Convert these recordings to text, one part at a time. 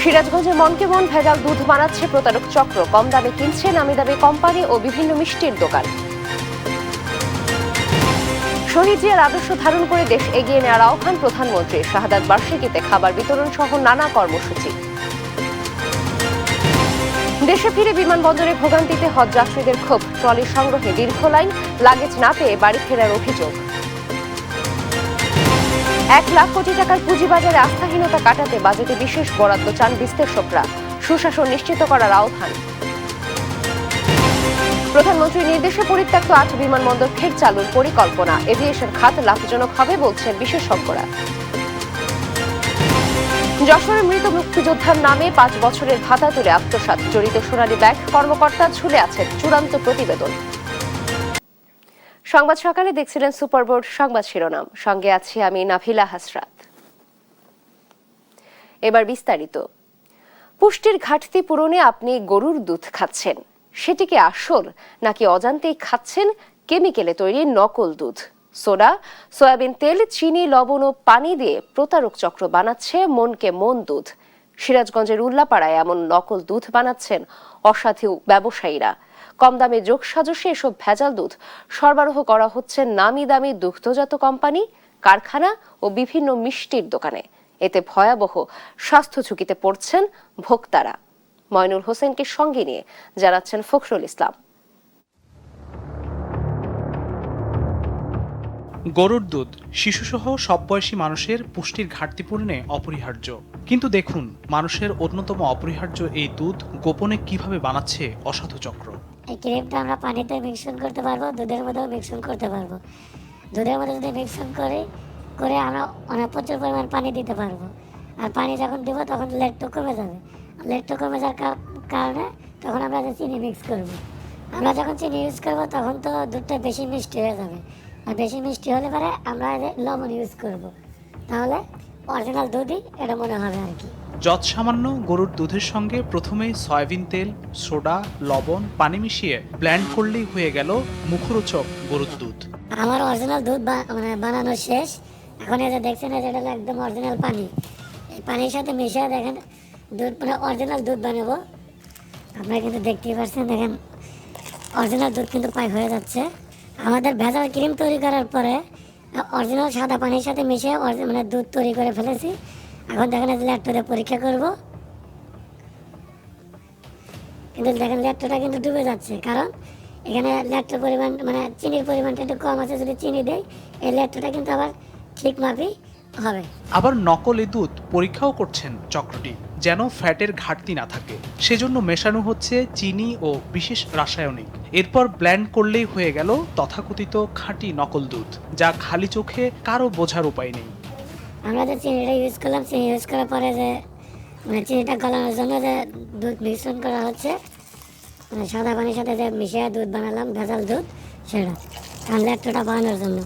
সিরাজগঞ্জে মনকে মন ভেজাল দুধ বানাচ্ছে প্রতারক চক্র। কম দামে কিনছে নামি দামি কোম্পানি ও বিভিন্ন মিষ্টির দোকান। শহীদ জিয়ার আদর্শ ধারণ করে দেশ এগিয়ে নেওয়ার আহ্বান প্রধানমন্ত্রীর। শাহাদাত বার্ষিকীতে খাবার বিতরণ সহ নানা কর্মসূচি। দেশে ফিরে বিমানবন্দরে ভোগান্তিতে হজ যাত্রীদের ক্ষোভ। ট্রলি সংগ্রহে দীর্ঘ লাইন, লাগেজ না পেয়ে বাড়ি ফেরার অভিযোগ। 1 লাখ কোটি টাকার পুঁজিবাজারে আস্থাহীনতা কাটাতে বাজেটে বিশেষ বরাদ্দ চান বিশ্লেষকরা। সুশাসন নিশ্চিত করার আহ্বান। প্রধানমন্ত্রীর নির্দেশে পরিত্যক্ত 8 বিমানবন্দর ফের চালুর পরিকল্পনা। এভিয়েশন খাত লাভজনক হবে বলছেন বিশেষজ্ঞরা। যশোরে মৃত মুক্তিযোদ্ধার নামে 5 বছরের ভাতা তুলে আত্মসাৎ। জড়িত সোনালী ব্যাংক কর্মকর্তা ঝুলে আছেন, চূড়ান্ত প্রতিবেদন। সংবাদ সকালে দেখছিলেন সুপারবোর্ড সংবাদ শিরোনাম। সঙ্গে আছি আমি নাফিলা হাসরাত। এবার বিস্তারিত। পুষ্টির ঘাটতি পূরণে আপনি গরুর দুধ খাচ্ছেন, সেটিকে আসল নাকি অজান্তেই খাচ্ছেন কেমিক্যালে তৈরি নকল দুধ? সোডা, সয়াবিন তেল, চিনি, লবণ ও পানি দিয়ে প্রতারক চক্র বানাচ্ছে মনকে মন দুধ। সিরাজগঞ্জের উল্লাপাড়ায় এমন নকল দুধ বানাচ্ছেন অসাধু ব্যবসায়ীরা। কম দামে যোগসাজশে এসব ভেজাল দুধ সরবরাহ করা হচ্ছে নামি দামি দুগ্ধজাত কোম্পানি, কারখানা ও বিভিন্ন মিষ্টির দোকানে। এতে ভয়াবহ স্বাস্থ্য ঝুঁকিতে পড়ছেন ভোক্তারা। ময়নুল হোসেনকে সঙ্গে নিয়ে জানাচ্ছেন ফখরুল ইসলাম। গরুর দুধ শিশুসহ সব বয়সী মানুষের পুষ্টির ঘাটতি পূরণে অপরিহার্য। কিন্তু দেখুন, মানুষের অন্যতম অপরিহার্য এই দুধ গোপনে কিভাবে বানাচ্ছে অসাধু চক্র। এই ক্রিমটা আমরা পানিতে মিক্সন করতে পারবো, দুধের মধ্যেও মিক্সন করতে পারবো। দুধের মধ্যে যদি মিক্সন করে আমরা অনেক প্রচুর পরিমাণ পানি দিতে পারবো। আর পানি যখন দিব তখন লেটটা কমে যাবে। লেটটা কমে যাওয়ার কারণে তখন আমরা চিনি মিক্স করবো। আমরা যখন চিনি ইউজ করবো তখন তো দুধটা বেশি মিষ্টি হয়ে যাবে। আর বেশি মিষ্টি হলে পরে আমরা লবণ ইউজ করবো, তাহলে অরিজিনাল দুধই এটা মনে হবে আর কি। যৎ সামান্য গরুর দুধের সঙ্গে প্রথমেই সয়াবিন তেল, সোডা, লবণ, পানি মিশিয়ে ব্লেন্ড করলেই হয়ে গেল মুখরোচক গরুর দুধ। আমার অরিজিনাল দুধ বানানো শেষ। এখন এই যে দেখছেন, এটা একদম অরিজিনাল পানি। এই পানির সাথে মিশিয়ে দেখেন দুধ, মানে অরিজিনাল দুধ বানাবো। আপনারা কিন্তু দেখতেই পাচ্ছেন, দেখেন অরিজিনাল দুধ কিন্তু প্রায় হয়ে যাচ্ছে। আমাদের ভেজাল ক্রিম তৈরি করার পরে অরিজিনাল সাদা পানির সাথে মিশিয়ে মানে দুধ তৈরি করে ফেলেছি। এখন দেখেন ল্যাকটোতে পরীক্ষা করব, কিন্তু দেখেন ল্যাকটোটা কিন্তু ডুবে যাচ্ছে, কারণ এখানে ল্যাকটোর পরিমাণ মানে চিনির পরিমাণটা একটু কম আছে। যদি চিনি দেয় এই ল্যাকটোটা কিন্তু আবার ঠিক মাপই হবে। আবার নকল দুধ পরীক্ষাও করছেন চক্রটি, যেন ফ্যাটের ঘাটতি না থাকে। সেজন্য মেশানো হচ্ছে চিনি ও বিশেষ রাসায়নিক। এরপর ব্লেন্ড করলেই হয়ে গেল তথাকথিত খাঁটি নকল দুধ, যা খালি চোখে কারো বোঝার উপায় নেই। আমরা যে চিনিটা ইউজ করলাম, চিনি ইউজ করার পরে যে মানে চিনিটা গলানোর জন্য যে দুধ মিশ্রণ করা হচ্ছে, মানে সাদা পানির সাথে যে মিশিয়ে দুধ বানালাম ভেজাল দুধ, সেটা কারণ ল্যাকটোটা বানানোর জন্য।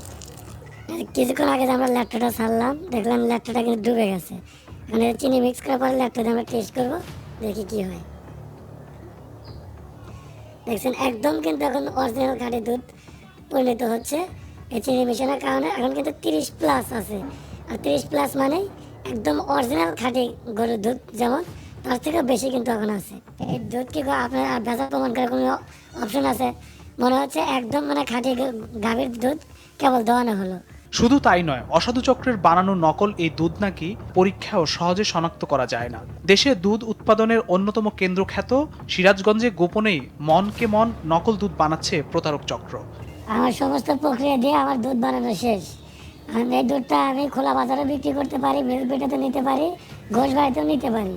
কিছুক্ষণ আগে যে আমরা ল্যাকটোটা ছাড়লাম, দেখলাম ল্যাকটোটা কিন্তু ডুবে গেছে। মানে চিনি মিক্স করার পরে ল্যাকটোটা আমরা টেস্ট করবো, দেখি কি হয়। দেখছেন একদম কিন্তু এখন অরিজিনাল খাঁটি দুধ পরিণত হচ্ছে। এই চিনি মেশানোর কারণে এখন কিন্তু 30+ আছে। আর 30+ মানে একদম অরিজিনাল খাঁটি গরুর দুধ যেমন, তার থেকেও বেশি কিন্তু এখন আছে। এই দুধ কি আপনার ভেজাল প্রমাণ করার কোনো অপশন আছে? মনে হচ্ছে একদম মানে খাঁটি গাভীর দুধ কেবল দোয়ানো হলো। শুধু তাই নয়, অসাধু চক্রের বানানো নকল এই দুধ নাকি পরীক্ষাও সহজে শনাক্ত করা যায় না। দেশে দুধ উৎপাদনের অন্যতম কেন্দ্র খ্যাত সিরাজগঞ্জে গোপনেই মনকে মন নকল দুধ বানাচ্ছে প্রতারক চক্র। আমার সমস্ত প্রক্রিয়া দিয়ে আমার দুধ বানানো শেষ। এই দুধটা আমি খোলা বাজারে বিক্রি করতে পারি, মিল্ক বিটাতে নিতে পারি, ঘোষ বাড়িতেও নিতে পারি।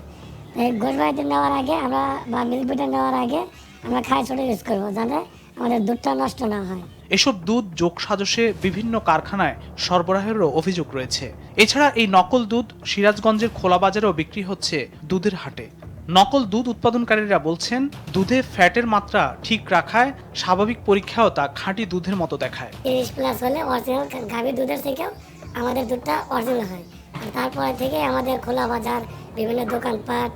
এই ঘোষ বাড়িতে নেওয়ার আগে আমরা বা মিল্ক বিটা নেওয়ার আগে আমরা খাই ছোটো ইউজ করবো, যাতে আমাদের দুধটা নষ্ট না হয়। এসব দুধ যোগসাজশে বিভিন্ন কারখানায় সরবরাহেরও অভিযোগ রয়েছে। এছাড়া এই নকল দুধ সিরাজগঞ্জের খোলা বাজারেও বিক্রি হচ্ছে দুধের হাটে। নকল দুধ উৎপাদনকারীরা বলছেন, দুধে ফ্যাটের মাত্রা ঠিক রাখায় স্বাভাবিক পরীক্ষাও তা খাঁটি দুধের মতো দেখায়। 30+ হলে অরিজিনাল গাভীর দুধের থেকেও আমাদের দুধটা অরিজিনাল হয়। আর তারপরে থেকে আমাদের খোলা বাজার, বিভিন্ন দোকানপাট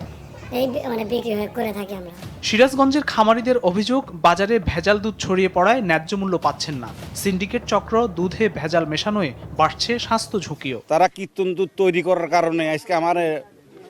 এই মানে বিক্রি করে থাকি আমরা। সিরাজগঞ্জের খামারিদের অভিযোগ, বাজারে ভেজাল দুধ ছড়িয়ে পড়ায় ন্যায্য মূল্য পাচ্ছেন না। সিন্ডিকেট চক্র দুধে ভেজাল মেশানোয় বাড়ছে স্বাস্থ্য ঝুঁকিও। তারা কীর্তন দুধ তৈরি করার কারণে আজকে আমার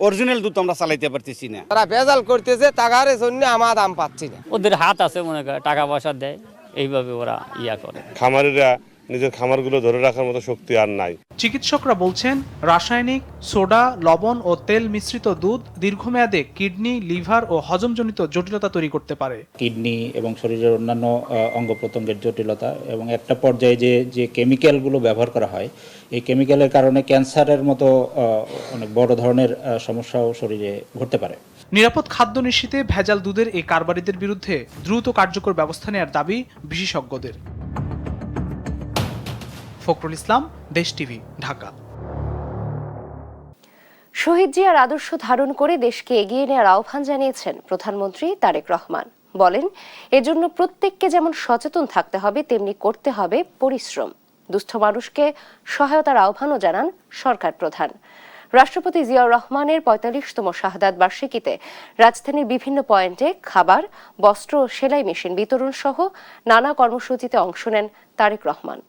অরিজিনাল দুধ আমরা চালাইতে পারতেছি না। তারা ভেজাল করতেছে, টাকার জন্য আমার দাম পাচ্ছি না। ওদের হাত আছে, মনে করে টাকা পয়সা দেয়, এইভাবে ওরা ইয়া করে। খামারিরা নিজের খামারগুলো ধরে রাখার মতো শক্তি আর নাই। চিকিৎসকরা বলছেন, রাসায়নিক, সোডা, লবণ ও তেল মিশ্রিত দুধ দীর্ঘমেয়াদে কিডনি, লিভার ও হজমজনিত জটিলতা তৈরি করতে পারে। কিডনি এবং শরীরের অন্যান্য অঙ্গ প্রত্যঙ্গের জটিলতা এবং একটা পর্যায়ে যে কেমিক্যালগুলো ব্যবহার করা হয়, এই কেমিক্যালের কারণে ক্যান্সারের মতো অনেক বড় ধরনের সমস্যাও শরীরে ঘটতে পারে। নিরাপদ খাদ্য নিশ্চিতে ভেজাল দুধের এই কারবারিদের বিরুদ্ধে দ্রুত কার্যকর ব্যবস্থা নেওয়ার দাবি বিশেষজ্ঞদের। ফখরুল ইসলাম, দেশ টিভি, ঢাকা। শহীদ জিয়ার আদর্শ ধারণ করে দেশকে এগিয়ে নেওয়ার আহ্বান জানিয়েছেন প্রধানমন্ত্রী তারেক রহমান। বলেন, এজন্য প্রত্যেককে যেমন সচেতন থাকতে হবে, তেমনি করতে হবে পরিশ্রম। দুস্থ মানুষকে সহায়তার আহ্বানও জানান সরকার প্রধান। রাষ্ট্রপতি জিয়াউর রহমানের ৪৫তম শাহাদাত বার্ষিকীতে রাজধানীর বিভিন্ন পয়েন্টে খাবার, বস্ত্র ও সেলাই মেশিন বিতরণ সহ নানা কর্মসূচিতে অংশ নেন তারেক রহমান।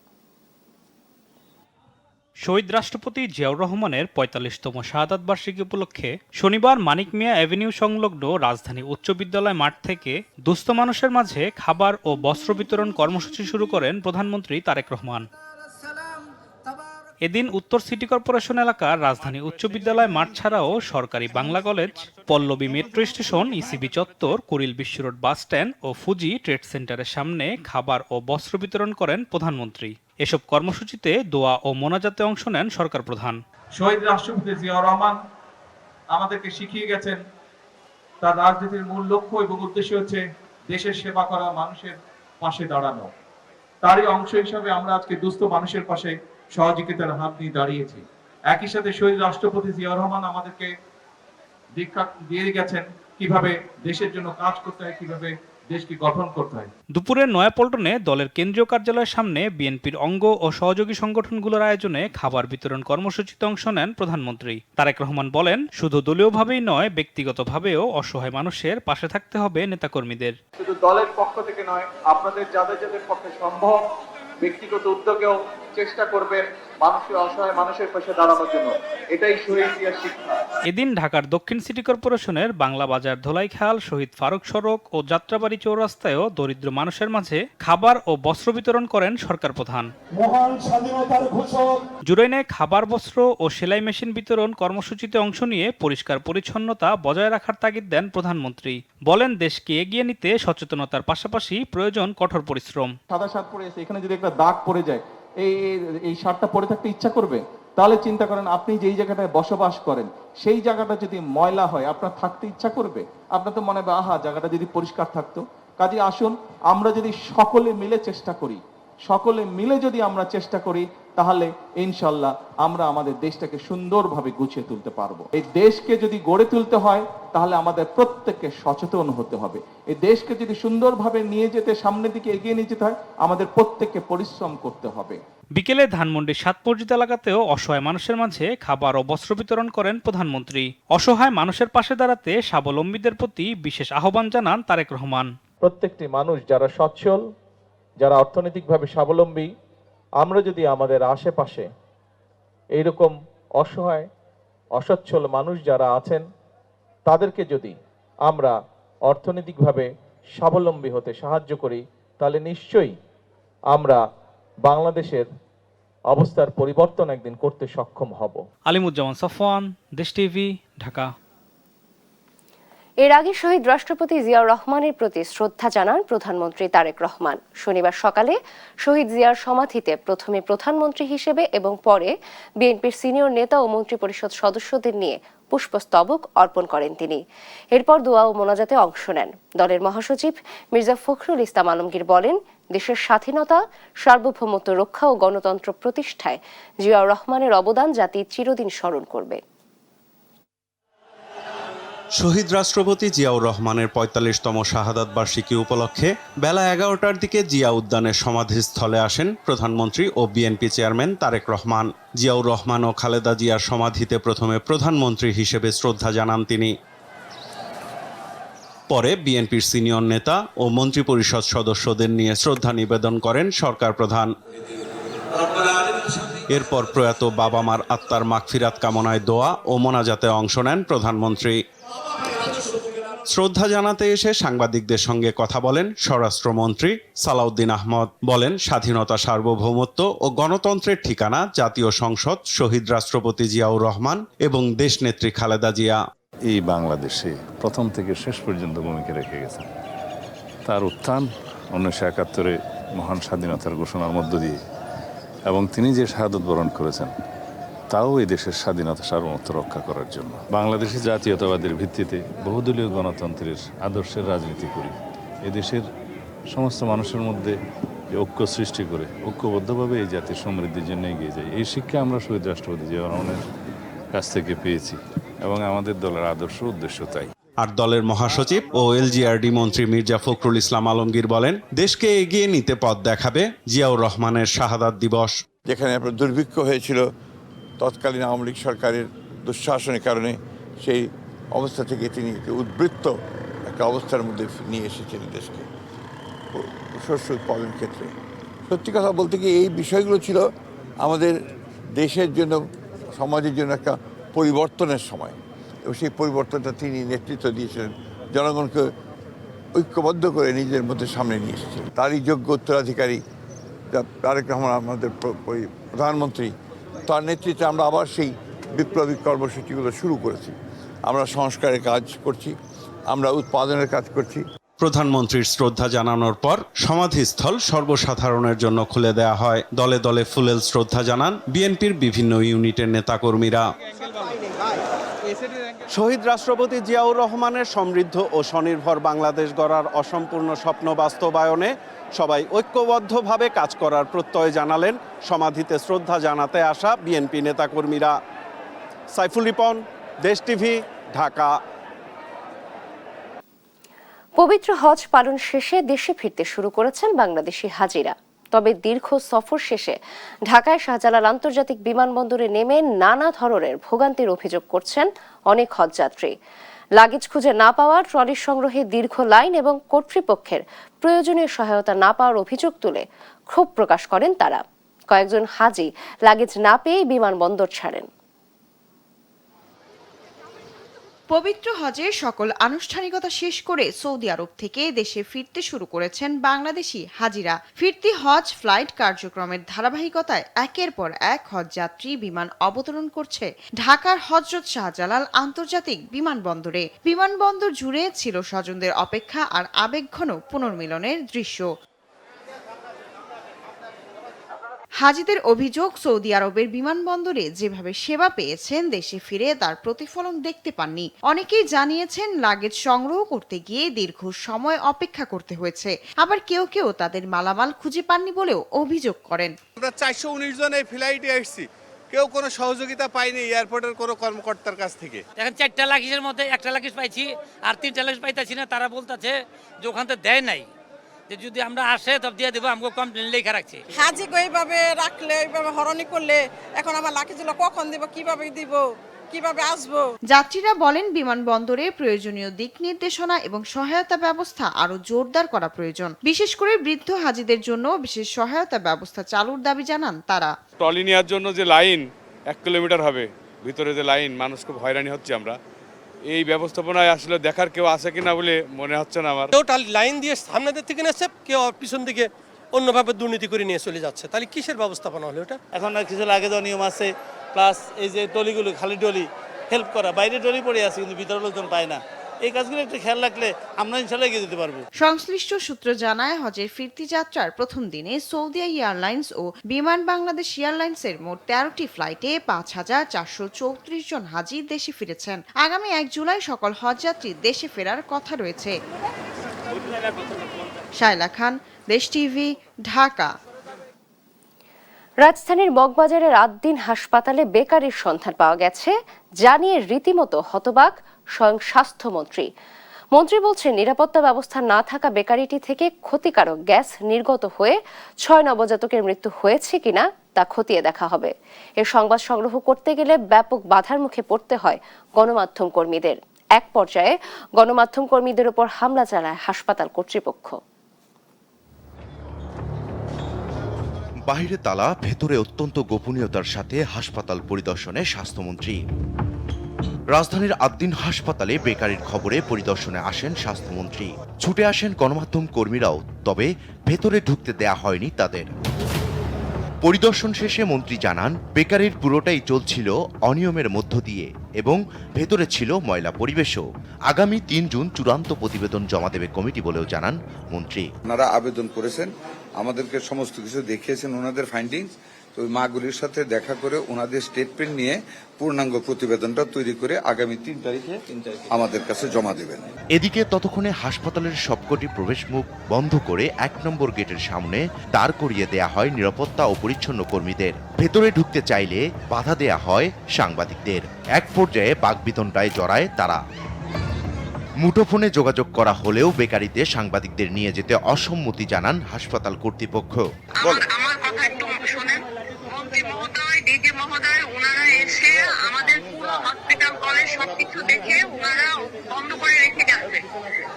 শহীদ রাষ্ট্রপতি জিয়াউর রহমানের ৪৫তম শাহাদাত বার্ষিকী উপলক্ষে শনিবার মানিক মিয়া অ্যাভিনিউ সংলগ্ন রাজধানী উচ্চ বিদ্যালয় মাঠ থেকে দুস্থ মানুষের মাঝে খাবার ও বস্ত্র বিতরণ কর্মসূচি শুরু করেন প্রধানমন্ত্রী তারেক রহমান। এদিন উত্তর সিটি কর্পোরেশন এলাকার রাজধানী উচ্চ বিদ্যালয় মাঠ ছাড়াও সরকারি Bangla college, Pallabi metro station, ECB চত্বর, Kuril Bishwa road bus stand ও ফুজি ট্রেড সেন্টারের সামনে খাবার ও বস্ত্র বিতরণ করেন প্রধানমন্ত্রী। এসব কর্মসূচিতে দোয়া ও মোনাজাতে অংশ নেন সরকার প্রধান। শহীদ রাষ্ট্রপতি জিয়াউর রহমান আমাদেরকে শিখিয়ে গেছেন, তার রাজনীতির মূল লক্ষ্য এবং উদ্দেশ্য হচ্ছে দেশের সেবা করা, মানুষের পাশে দাঁড়ানো। তারই অংশ হিসাবে আমরা আজকে দুস্থ মানুষের পাশে সহযোগিতার হাত নিয়ে দাঁড়িয়েছি। একই সাথে শহীদ রাষ্ট্রপতি জিয়াউর রহমান আমাদেরকে দীক্ষা দিয়ে গেছেন কিভাবে দেশের জন্য কাজ করতে হয়, কিভাবে দেশকে গঠন করতে হয়। দুপুরে নয়াপল্টনে দলের কেন্দ্রীয় কার্যালয়ের সামনে বিএনপির অঙ্গ ও সহযোগী সংগঠনগুলোর আয়োজনে খাবার বিতরণ কর্মসূচিতে অংশ নেন প্রধানমন্ত্রী। তারেক রহমান বলেন, শুধু দলীয়ভাবেই নয়, ব্যক্তিগতভাবেও অসহায় মানুষের পাশে থাকতে হবে নেতাকর্মীদের। শুধু দলের পক্ষ থেকে নয়, আপনাদের যাদের যাদের পক্ষে সম্ভব ব্যক্তিগত উদ্যোগেও চেষ্টা করবেন মানুষের, অসহায় মানুষের পাশে দাঁড়ানোর জন্য। এটাই শহীদ জিয়ার শিক্ষা। এদিন ঢাকার দক্ষিণ সিটি কর্পোরেশনের বাংলা বাজার, ধোলাইখাল, শহীদ ফারুক সড়ক ও যাত্রাবাড়ি চৌরাস্তায়ও দরিদ্র মানুষের মাঝে খাবার ও বস্ত্র বিতরণ করেন সরকার প্রধান। মহান স্বাধীনতার ঘোষক জুরাইনে খাবার, বস্ত্র ও সেলাই মেশিন বিতরণ কর্মসূচিতে অংশ নিয়ে পরিষ্কার পরিচ্ছন্নতা বজায় রাখার তাগিদ দেন প্রধানমন্ত্রী। বলেন, দেশকে এগিয়ে নিতে সচেতনতার পাশাপাশি প্রয়োজন কঠোর পরিশ্রম। সাদা শার্ট পরে এসে এখানে যদি একটা দাগ পড়ে যায়, এই শার্টটা পরে থাকতে ইচ্ছা করবে? তাহলে চিন্তা করেন, আপনি যেই জায়গাটায় বসবাস করেন সেই জায়গাটা যদি ময়লা হয়, আপনার থাকতে ইচ্ছা করবে? আপনার তো মনে হবে, আহা, জায়গাটা যদি পরিষ্কার থাকতো। কাজে আসুন, আমরা যদি সকলে মিলে চেষ্টা করি, সকলে মিলে যদি আমরা চেষ্টা করি, তাহলে ইনশাল্লাহ আমরা আমাদের দেশটাকে সুন্দরভাবে গুছিয়ে তুলতে পারবো। এই দেশকে যদি গড়ে তুলতে হয়, তাহলে আমাদের প্রত্যেককে সচেতন হতে হবে। এই দেশকে যদি সুন্দরভাবে নিয়ে যেতে, সামনের দিকে এগিয়ে নিয়ে যেতে হয়, আমাদের প্রত্যেককে পরিশ্রম করতে হবে। বিকেলে ধানমন্ডির ৭ মসজিদ এলাকাতেও অসহায় মানুষের মাঝে খাবার ও বস্ত্র বিতরণ করেন প্রধানমন্ত্রী। অসহায় মানুষের পাশে দাঁড়াতে স্বাবলম্বীদের প্রতি বিশেষ আহ্বান জানান তারেক রহমান। প্রত্যেকটি মানুষ যারা সচ্ছল, যারা অর্থনৈতিকভাবে স্বাবলম্বী, আমরা যদি আমাদের আশেপাশে এইরকম অসহায়, অসচ্ছল মানুষ যারা আছেন, তাদেরকে যদি আমরা অর্থনৈতিকভাবে স্বাবলম্বী হতে সাহায্য করি, তাহলে নিশ্চয়ই আমরা বাংলাদেশের অবস্থার পরিবর্তন একদিন করতে সক্ষম হব। আলিমুজ্জামান সফওয়ান, দেশ টিভি, ঢাকা। এর আগে শহীদ রাষ্ট্রপতি জিয়াউর রহমানের প্রতি শ্রদ্ধা জানান প্রধানমন্ত্রী তারেক রহমান। শনিবার সকালে শহীদ জিয়ার সমাধিতে প্রথমে প্রধানমন্ত্রী হিসেবে এবং পরে বিএনপির সিনিয়র নেতা ও মন্ত্রিপরিষদ সদস্যদের নিয়ে পুষ্পস্তবক অর্পণ করেন তিনি। এরপর দোয়া ও মোনাজাতে অংশ নেন। দলের মহাসচিব মির্জা ফখরুল ইসলাম আলমগীর বলেন, দেশের স্বাধীনতা, সার্বভৌমত্ব রক্ষা ও গণতন্ত্র প্রতিষ্ঠায় জিয়াউর রহমানের অবদান জাতি চিরদিন স্মরণ করবে। শহীদ রাষ্ট্রপতি জিয়াউর রহমানের ৪৫তম শাহাদাত বার্ষিকী উপলক্ষে বেলা ১১টার দিকে জিয়া উদ্যানের সমাধিস্থলে আসেন প্রধানমন্ত্রী ও বিএনপি চেয়ারম্যান তারেক রহমান। জিয়াউর রহমান ও খালেদা জিয়ার সমাধিতে প্রথমে প্রধানমন্ত্রী হিসেবে শ্রদ্ধা জানান তিনি। পরে বিএনপির সিনিয়র নেতা ও মন্ত্রিপরিষদ সদস্যদের নিয়ে শ্রদ্ধা নিবেদন করেন সরকার প্রধান। এরপর প্রয়াত বাবা মার আত্মার মাগফিরাত কামনায় দোয়া ও মোনাজাতে অংশ নেন প্রধানমন্ত্রী। শ্রদ্ধা জানাতে এসে সাংবাদিকদের সঙ্গে কথা বলেন স্বরাষ্ট্রমন্ত্রী সালাউদ্দিন আহমদ। বলেন, স্বাধীনতা, সার্বভৌমত্ব ও গণতন্ত্রের ঠিকানা জাতীয় সংসদ, শহীদ রাষ্ট্রপতি জিয়াউর রহমান এবং দেশনেত্রী খালেদা জিয়া। এই বাংলাদেশে প্রথম থেকে শেষ পর্যন্ত ভূমিকা রেখে গেছেন। তার উত্থান 1971-এ মহান স্বাধীনতার ঘোষণার মধ্য দিয়ে এবং তিনি যে শাহাদত বরণ করেছেন তাও এই দেশের স্বাধীনতা সার্বভৌমত্ব রক্ষা করার জন্য। বাংলাদেশি জাতীয়তাবাদের ভিত্তিতে বহুদলীয় গণতন্ত্রের আদর্শের রাজনীতি করি। এদেশের সমস্ত মানুষের মধ্যে যে ঐক্য সৃষ্টি করে ঐক্যবদ্ধভাবে এই জাতির সমৃদ্ধির জন্য এগিয়ে যায়, এই শিক্ষা আমরা শহীদ রাষ্ট্রপতি জিয়াউর রহমানের কাছ থেকে পেয়েছি এবং আমাদের দলের আদর্শ উদ্দেশ্য তাই। আর দলের মহাসচিব ও এলজিআরডি মন্ত্রী মির্জা ফখরুল ইসলাম আলমগীর বলেন, দেশকে এগিয়ে নিতে পথ দেখাবে জিয়াউর রহমানের শাহাদাত দিবস। যেখানে আপনার দুর্ভিক্ষ হয়েছিল তৎকালীন আওয়ামী লীগ সরকারের দুঃশাসনের কারণে, সেই অবস্থা থেকে তিনি উদ্বৃত্ত একটা অবস্থার মধ্যে নিয়ে এসেছিলেন দেশকে শস্য উৎপাদনের ক্ষেত্রে। সত্যি কথা বলতে কি, এই বিষয়গুলো ছিল আমাদের দেশের জন্য, সমাজের জন্য একটা পরিবর্তনের সময়, এবং সেই পরিবর্তনটা তিনি নেতৃত্ব দিয়েছিলেন, জনগণকে ঐক্যবদ্ধ করে নিজের মধ্যে সামনে নিয়ে এসেছিলেন। তারই যোগ্য উত্তরাধিকারী তারেক রহমান আমাদের প্রধানমন্ত্রী, তার নেতৃত্বে আমরা আবার সেই বিপ্লবী কর্মসূচিগুলো শুরু করেছি। আমরা সংস্কারের কাজ করছি, আমরা উৎপাদনের কাজ করছি। প্রধানমন্ত্রীর শ্রদ্ধা জানানোর পর সমাধিস্থল সর্বসাধারণের জন্য খুলে দেয়া হয়। দলে দলে ফুলেল শ্রদ্ধা জানান বিএনপির বিভিন্ন ইউনিটের নেতাকর্মীরা। শহীদ রাষ্ট্রপতি জিয়াউর রহমানের সমৃদ্ধ ও স্বনির্ভর বাংলাদেশ গড়ার অসম্পূর্ণ স্বপ্ন বাস্তবায়নে সবাই ঐক্যবদ্ধভাবে কাজ করার প্রত্যয় জানালেন সমাধিতে শ্রদ্ধা জানাতে আসা বিএনপি নেতাকর্মীরা। সাইফুল রিপন, দেশ টিভি, ঢাকা। পবিত্র হজ পালন শেষে দেশে ফিরতে শুরু করেছেন বাংলাদেশি হাজিরা। তবে দীর্ঘ সফর শেষে ঢাকায় শাহজালাল আন্তর্জাতিক বিমানবন্দরে নেমে নানা ধরনের ভোগান্তির অভিযোগ করছেন অনেক হজযাত্রী। লাগেজ খুঁজে না পাওয়া, ট্রলির সংগ্রহে দীর্ঘ লাইন এবং কর্তৃপক্ষের প্রয়োজনীয় সহায়তা না পাওয়ার অভিযোগ তুলে ক্ষোভ প্রকাশ করেন তারা। কয়েকজন হাজি লাগেজ না পেয়েই বিমানবন্দর ছাড়েন। পবিত্র হজের সকল আনুষ্ঠানিকতা শেষ করে সৌদি আরব থেকে দেশে ফিরতে শুরু করেছেন বাংলাদেশি হাজিরা। ফিরতি হজ ফ্লাইট কার্যক্রমের ধারাবাহিকতায় একের পর এক হজযাত্রী বিমান অবতরণ করছে ঢাকার হযরত শাহজালাল আন্তর্জাতিক বিমানবন্দরে। বিমানবন্দর জুড়ে ছিল স্বজনদের অপেক্ষা আর আবেগঘন পুনর্মিলনের দৃশ্য। হাজিদের অভিযোগ, সৌদি আরবের বিমানবন্দরে যেভাবে সেবা পেয়েছেন দেশে ফিরে তার প্রতিফলন দেখতে পাননি। অনেকেই জানিয়েছেন লাগেজ সংগ্রহ করতে গিয়ে দীর্ঘ সময় অপেক্ষা করতে হয়েছে। আবার কেউ কেউ তাদের মালামাল খুঁজে পাননি বলেও অভিযোগ করেন। আমরা 419 জন এই ফ্লাইটে আসছি, কেউ কোনো সহযোগিতা পাইনি এয়ারপোর্টের কোনো কর্মকর্তার কাছ থেকে। এখন 4টা লাগেজের মধ্যে 1টা লাগেজ পাইছি, আর 3টা লাগেজ পাইতেছি না। তারা বলতেছে যে ওখান থেকে দেয় নাই, যে যদি আমরা আসে তবে দিয়ে দেবো, আমাকে কমপ্লেন লেখা রাখছে। হাজি ওইভাবে রাখলে, ওইভাবে হরনি করলে এখন আমার লাগেজগুলো কখন দিব, কিভাবে দিব, কিভাবে আসবো। যাত্রীরা বলেন, বিমানবন্দরে প্রয়োজনীয় দিক নির্দেশনা এবং সহায়তা ব্যবস্থা আরো জোরদার করা প্রয়োজন। বিশেষ করে বৃদ্ধ হাজিদের জন্য বিশেষ সহায়তা ব্যবস্থা চালুর দাবি জানান তারা। ট্রলি নেওয়ার জন্য যে লাইন 1 কিলোমিটার হবে, ভিতরে যে লাইন, মানুষ খুব হয়রানি হচ্ছে। আমরা এই ব্যবস্থাপনায় আসলে দেখার কেউ আছে কিনা বলে মনে হচ্ছে না আমার। কেউ লাইন দিয়ে সামনের থেকে নেছে, কেউ পিছন দিকে অন্যভাবে দুর্নীতি করে নিয়ে চলে যাচ্ছে। তাহলে কিসের ব্যবস্থাপনা হলো এটা? এখন আর কিছু লাগে যাওয়া নিয়ম আছে, প্লাস এই যে টলিগুলো, খালি টলি হেল্প করা, বাইরে টলি পড়ে আছে কিন্তু ভিতরে লোকজন পায় না। এই কাজগুলো একটু খেয়াল রাখলে আমরা ইনশাআল্লাহ এগিয়ে যেতে পারবো। সংশ্লিষ্ট সূত্র জানায়, হজের ফিরতি যাত্রার প্রথম দিনে সৌদি এয়ারলাইন্স ও বিমান বাংলাদেশ এয়ারলাইন্সের মোট 13টি ফ্লাইটে 5434 জন হাজি দেশে ফিরেছেন। আগামী 1 জুলাই সকল হজযাত্রী দেশে ফেরার কথা রয়েছে। শায়লা খান, দেশ টিভি, ঢাকা। রাজধানীর মগবাজারের আদ্দিন হাসপাতালে বেকারির সন্ধান পাওয়া গেছে, জানিয়ে রীতিমতো হতবাক স্বয়ং স্বাস্থ্যমন্ত্রী। মন্ত্রী বলছেন, নিরাপত্তা ব্যবস্থা না থাকা বেকারিটি থেকে ক্ষতিকারক গ্যাস নির্গত হয়ে 6 নবজাতকের মৃত্যু হয়েছে কিনা তা খতিয়ে দেখা হবে। এর সংবাদ সংগ্রহ করতে গেলে ব্যাপক বাধার মুখে পড়তে হয় গণমাধ্যম কর্মীদের। এক পর্যায়ে গণমাধ্যম কর্মীদের উপর হামলা চালায় হাসপাতাল কর্তৃপক্ষ। বাহিরে তালা, ভেতরে অত্যন্ত গোপনীয়তার সাথে হাসপাতাল পরিদর্শনে স্বাস্থ্যমন্ত্রী। রাজধানীর আদ্দিন হাসপাতালে বেকারির খবরে পরিদর্শনে আসেন স্বাস্থ্যমন্ত্রী। ছুটে আসেন গণমাধ্যম কর্মীরাও, তবে ভেতরে ঢুকতে দেয়া হয়নি তাদের। পরিদর্শন শেষে মন্ত্রী জানান, বেকারির পুরোটাই চলছিল অনিয়মের মধ্য দিয়ে এবং ভেতরে ছিল ময়লা পরিবেশও। আগামী ৩ জুন চূড়ান্ত প্রতিবেদন জমা দেবে কমিটি বলেও জানান মন্ত্রী। ওনারা আবেদন করেছেন, আমাদেরকে সমস্ত কিছু দেখিয়েছেন ওনাদের ফাইন্ডিংস। তো ওই মাগুলির সাথে দেখা করে ওনাদের স্টেটমেন্ট নিয়ে পূর্ণাঙ্গ প্রতিবেদনটা তৈরি করে আগামী ৩ তারিখে আমাদের কাছে জমা দেবেন। এদিকে ততক্ষণে হাসপাতালের সবকটি প্রবেশ মুখ বন্ধ করে ১ নম্বর গেটের সামনে দাঁড় করিয়ে দেয়া হয় নিরাপত্তা ও পরিচ্ছন্ন কর্মীদের। ভেতরে ঢুকতে চাইলে বাধা দেয়া হয় সাংবাদিকদের। এক পর্যায়ে বাকবিতণ্ডায় জড়ায় তারা। মুঠোফোনে যোগাযোগ করা হলেও বেকারিতে সাংবাদিকদের নিয়ে যেতে অসম্মতি জানান হাসপাতাল কর্তৃপক্ষ। আমার কথা একটু শুনেন। মন্ত্রী মহোদয়, ডিজি মহোদয়, ওনারা এসে আমাদের পুরো হসপিটাল কলেজ সবকিছু দেখে ওনারা বন্ধ করে রেখে গেছে,